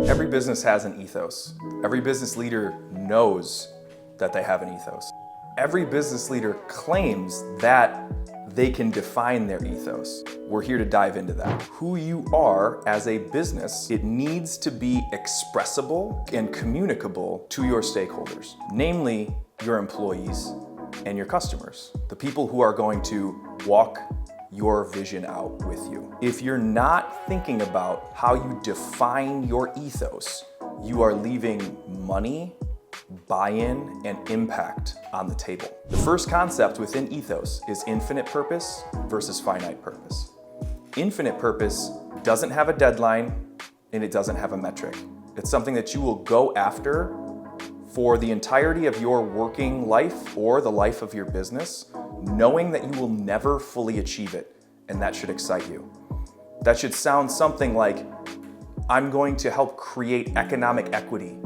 Every business has an ethos. Every business leader knows that they have an ethos. Every business leader claims that they can define their ethos. We're here to dive into that. Who you are as a business, it needs to be expressible and communicable to your stakeholders, namely your employees and your customers, the people who are going to walk your vision out with you. If you're not thinking about how you define your ethos, you are leaving money, buy-in, and impact on the table. The first concept within ethos is infinite purpose versus finite purpose. Infinite purpose doesn't have a deadline and it doesn't have a metric. It's something that you will go after for the entirety of your working life or the life of your business, knowing that you will never fully achieve it, and that should excite you. That should sound something like, I'm going to help create economic equity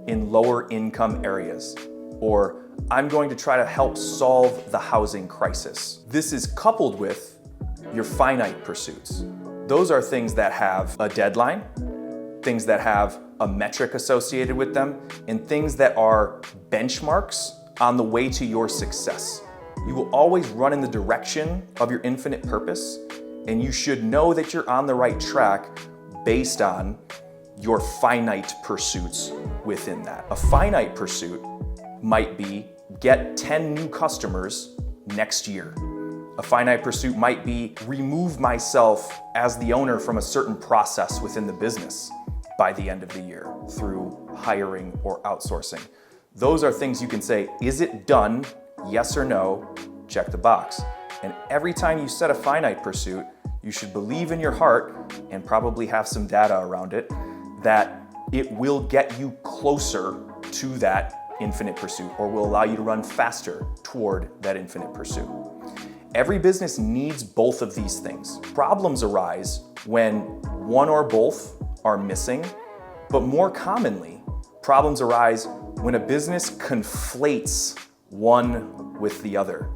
in lower income areas, or I'm going to try to help solve the housing crisis. This is coupled with your finite pursuits. Those are things that have a deadline, things that have a metric associated with them, and things that are benchmarks on the way to your success. You will always run in the direction of your infinite purpose, and you should know that you're on the right track based on your finite pursuits within that. A finite pursuit might be get 10 new customers next year. A finite pursuit might be remove myself as the owner from a certain process within the business by the end of the year through hiring or outsourcing. Those are things you can say, is it done? Yes or no, check the box. And every time you set a finite pursuit, you should believe in your heart and probably have some data around it that it will get you closer to that infinite pursuit or will allow you to run faster toward that infinite pursuit. Every business needs both of these things. Problems arise when one or both are missing, but more commonly, problems arise when a business conflates one with the other.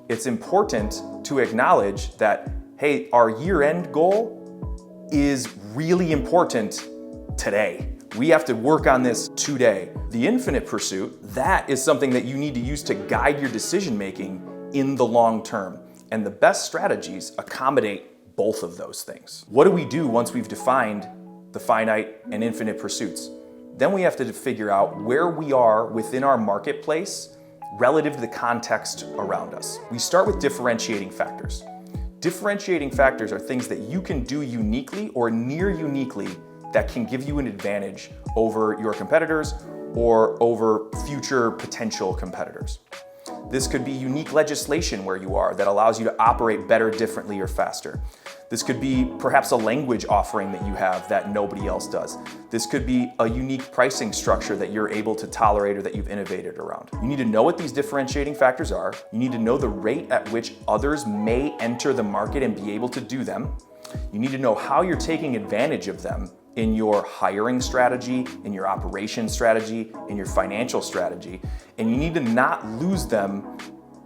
It's important to acknowledge that, hey, our year-end goal is really important today. We have to work on this today. The infinite pursuit, that is something that you need to use to guide your decision-making in the long term. And the best strategies accommodate both of those things. What do we do once we've defined the finite and infinite pursuits? Then we have to figure out where we are within our marketplace relative to the context around us. We start with differentiating factors. Differentiating factors are things that you can do uniquely or near uniquely that can give you an advantage over your competitors or over future potential competitors. This could be unique legislation where you are that allows you to operate better, differently, or faster. This could be perhaps a language offering that you have that nobody else does. This could be a unique pricing structure that you're able to tolerate or that you've innovated around. You need to know what these differentiating factors are. You need to know the rate at which others may enter the market and be able to do them. You need to know how you're taking advantage of them in your hiring strategy, in your operations strategy, in your financial strategy, and you need to not lose them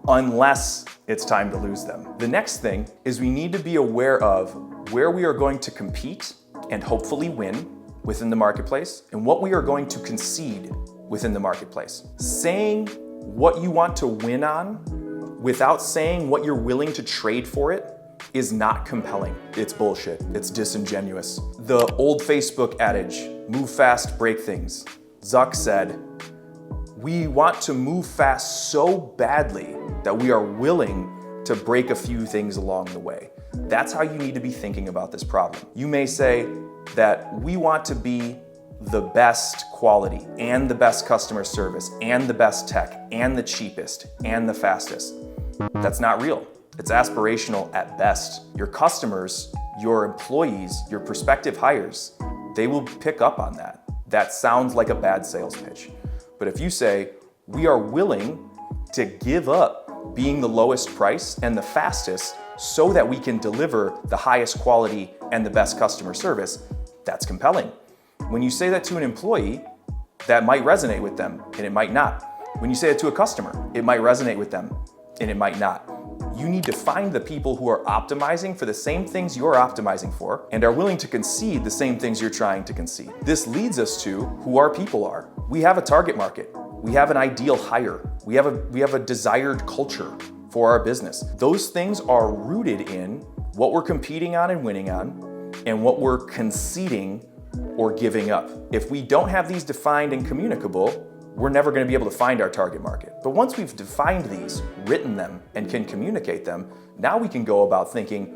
unless it's time to lose them. The next thing is we need to be aware of where we are going to compete and hopefully win within the marketplace and what we are going to concede within the marketplace. Saying what you want to win on without saying what you're willing to trade for it is not compelling. It's bullshit. It's disingenuous. The old Facebook adage, move fast, break things. Zuck said, we want to move fast so badly that we are willing to break a few things along the way. That's how you need to be thinking about this problem. You may say that we want to be the best quality and the best customer service and the best tech and the cheapest and the fastest. That's not real. It's aspirational at best. Your customers, your employees, your prospective hires, they will pick up on that. That sounds like a bad sales pitch. But if you say, we are willing to give up being the lowest price and the fastest so that we can deliver the highest quality and the best customer service, that's compelling. When you say that to an employee, that might resonate with them and it might not. When you say it to a customer, it might resonate with them and it might not. You need to find the people who are optimizing for the same things you're optimizing for and are willing to concede the same things you're trying to concede. This leads us to who our people are. We have a target market. We have an ideal hire. We have a desired culture for our business. Those things are rooted in what we're competing on and winning on and what we're conceding or giving up. If we don't have these defined and communicable, we're never going to be able to find our target market. But once we've defined these, written them, and can communicate them, now we can go about thinking,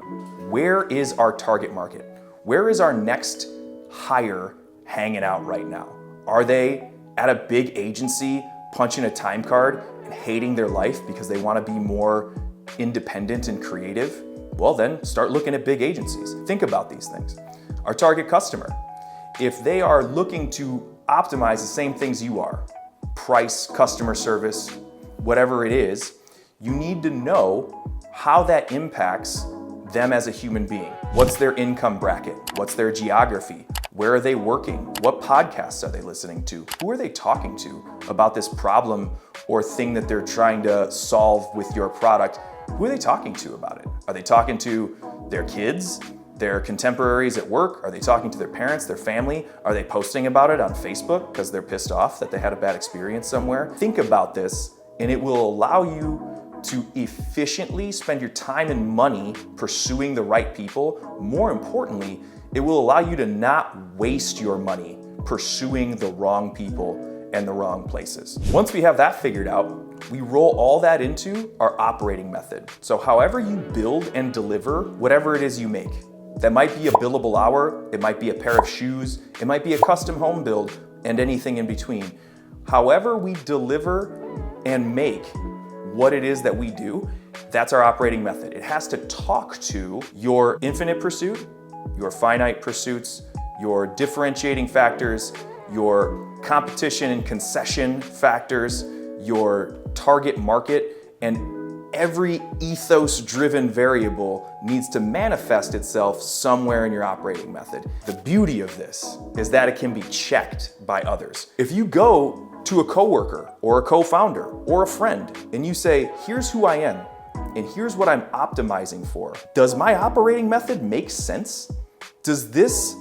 where is our target market? Where is our next hire hanging out right now? Are they at a big agency punching a time card and hating their life because they want to be more independent and creative? Well, then start looking at big agencies. Think about these things. Our target customer, if they are looking to optimize the same things you are, price, customer service, whatever it is, you need to know how that impacts them as a human being. What's their income bracket? What's their geography? Where are they working? What podcasts are they listening to? Who are they talking to about this problem or thing that they're trying to solve with your product? Who are they talking to about it? Are they talking to their kids, their contemporaries at work? Are they talking to their parents, their family? Are they posting about it on Facebook because they're pissed off that they had a bad experience somewhere? Think about this, and it will allow you to efficiently spend your time and money pursuing the right people. More importantly, it will allow you to not waste your money pursuing the wrong people and the wrong places. Once we have that figured out, we roll all that into our operating method. So however you build and deliver whatever it is you make, that might be a billable hour, it might be a pair of shoes, it might be a custom home build, and anything in between. However we deliver and make what it is that we do, that's our operating method. It has to talk to your infinite pursuit, your finite pursuits, your differentiating factors, your competition and concession factors, your target market, and every ethos-driven variable needs to manifest itself somewhere in your operating method. The beauty of this is that it can be checked by others. If you go to a coworker or a co-founder or a friend and you say, here's who I am and here's what I'm optimizing for, does my operating method make sense? Does this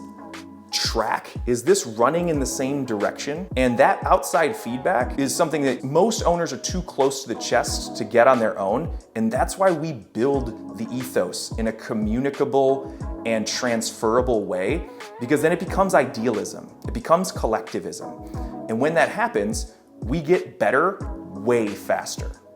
track? Is this running in the same direction? And that outside feedback is something that most owners are too close to the chest to get on their own. And that's why we build the ethos in a communicable and transferable way, because then it becomes idealism. It becomes collectivism. And when that happens, we get better way faster.